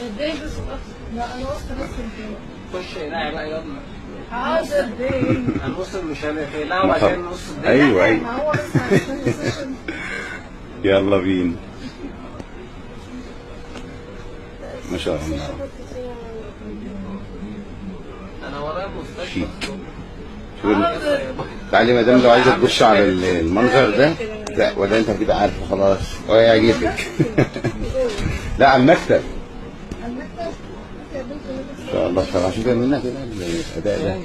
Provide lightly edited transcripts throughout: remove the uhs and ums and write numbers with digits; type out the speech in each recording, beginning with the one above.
ازاي بس؟ لا انا واثقه بس البيت. خش هنا بقى يلا. حاضر بيه. هنبص مش هنقلعها وبعدين نص الدنيا. ايوه ايوه ما هو بس عشان السيشن. يلا بينا. ما شاء الله. انا ورايا مستشفى. تعالي يا مدام لو عايزه تبص على المنظر ده. لا ولا انت كده عارفه خلاص هو يعجبك. لا على المكتب. على المكتب. يا بنت ان شاء الله طبعا عشان كده منها كده الاداء ده.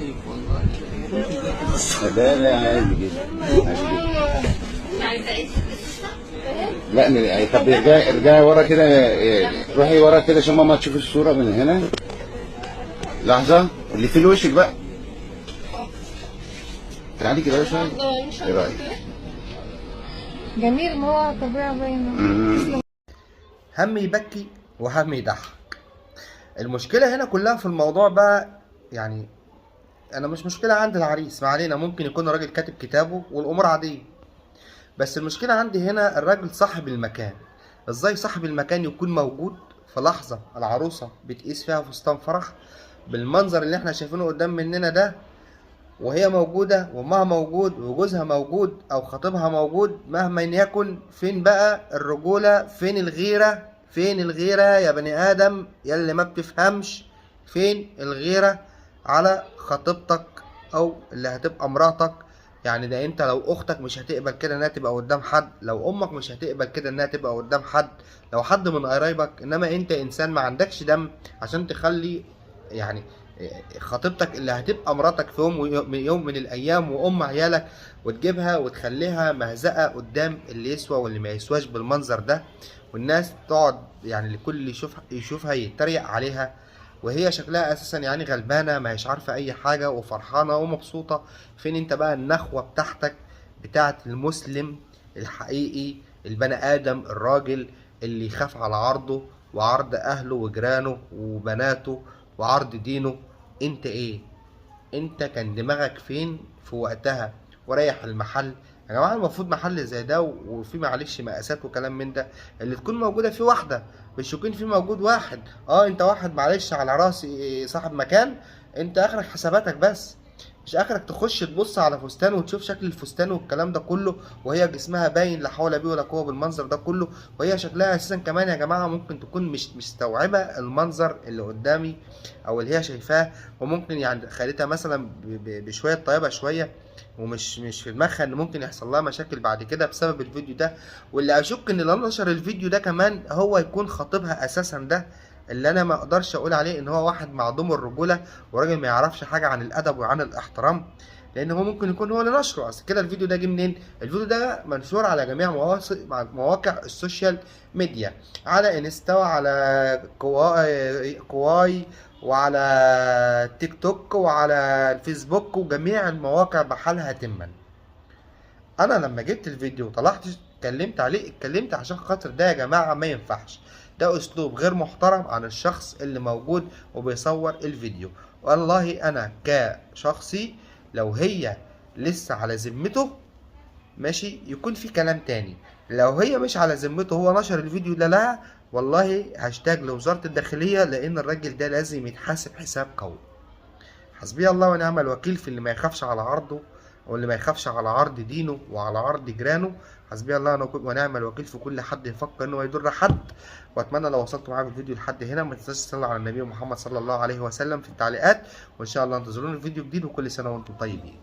الاداء ده عادي جدا عادي جدا. لا طب ارجعي ورا كده. روحي ورا كده عشان ماما تشوف الصوره من هنا. لحظه اللي في وشك بقى. تعالي كده شويه. ايه رايك؟ جميل، ما هو طبيعي باينه. هم يبكي وهم يضحك. المشكلة هنا كلها في الموضوع بقى، يعني انا مش مشكلة عند العريس، ما علينا، ممكن يكون راجل كاتب كتابه والامور عادية، بس المشكلة عندي هنا الراجل صاحب المكان. ازاي صاحب المكان يكون موجود في لحظة العروسة بتقيس فيها فستان فرح بالمنظر اللي احنا شايفينه قدام مننا ده، وهي موجودة وامها موجود وجوزها موجود او خطيبها موجود، مهما يكن. فين بقى الرجولة؟ فين الغيرة؟ فين الغيرة يا بني ادم يا اللي ما بتفهمش؟ فين الغيرة على خطيبتك او اللي هتبقى مراتك؟ يعني ده انت لو اختك مش هتقبل كده انها تبقى قدام حد، لو امك مش هتقبل كده انها تبقى قدام حد، لو حد من قرايبك، انما انت انسان ما عندكش دم عشان تخلي يعني خطيبتك اللي هتبقى مراتك في يوم من الايام وام عيالك وتجيبها وتخليها مهزقه قدام اللي يسوى واللي ما يسواش بالمنظر ده، والناس تقعد يعني الكل اللي يشوفها يتريق عليها، وهي شكلها اساسا يعني غلبانه ما هيش عارفه اي حاجه وفرحانه ومبسوطه. فين انت بقى النخوه بتاعتك بتاعت المسلم الحقيقي، البني ادم الراجل اللي يخاف على عرضه وعرض اهله وجيرانه وبناته وعرض دينه؟ انت ايه؟ انت كان دماغك فين في وقتها وريح المحل؟ يا جماعه المفروض محل زي ده وفي معلش مقاسات وكلام من ده اللي تكون موجوده فيه واحده، مش يكون فيه موجود واحد. انت واحد معلش على راسي صاحب مكان، انت اخرك حساباتك بس، مش اخرك تخش تبص على فستان وتشوف شكل الفستان والكلام ده كله وهي جسمها باين لا حول بيه ولا قوه بالمنظر ده كله، وهي شكلها اساسا كمان يا جماعه ممكن تكون مش مستوعبه المنظر اللي قدامي او اللي هي شايفاه، وممكن يعني خليتها مثلا بشويه طيبه شويه، ومش في دماغها ان ممكن يحصل لها مشاكل بعد كده بسبب الفيديو ده. واللي اشك ان اللي نشر الفيديو ده كمان هو يكون خطيبها اساسا، ده اللي انا ما اقدرش اقول عليه ان هو واحد معدوم الرجوله وراجل ما يعرفش حاجه عن الادب وعن الاحترام، لان هو ممكن يكون هو اللي نشره. اصل كده الفيديو ده جه منين؟ الفيديو ده منشور على جميع مواقع السوشيال ميديا، على انستا وعلى كواي وعلى تيك توك وعلى الفيسبوك وجميع المواقع بحالها تما. انا لما جبت الفيديو وطلعت اتكلمت عليه، اتكلمت عشان خاطر ده يا جماعه ما ينفعش، ده اسلوب غير محترم عن الشخص اللي موجود وبيصور الفيديو. والله انا كشخصي لو هي لسه على ذمته ماشي يكون في كلام تاني، لو هي مش على ذمته هو نشر الفيديو ده لها، والله هاشتاج لوزارة الداخلية، لان الراجل ده لازم يتحاسب حساب قوي. حسبي الله ونعم الوكيل في اللي ما يخافش على عرضه واللي ما يخافش على عرض دينه وعلى عرض جيرانه. حسبي الله ونعم الوكيل في كل حد يفكر انه يضر حد. واتمنى لو وصلت معاكم الفيديو لحد هنا ما تنساش تصلوا على النبي محمد صلى الله عليه وسلم في التعليقات، وان شاء الله انتظرونا في فيديو جديد، وكل سنه وانتم طيبين.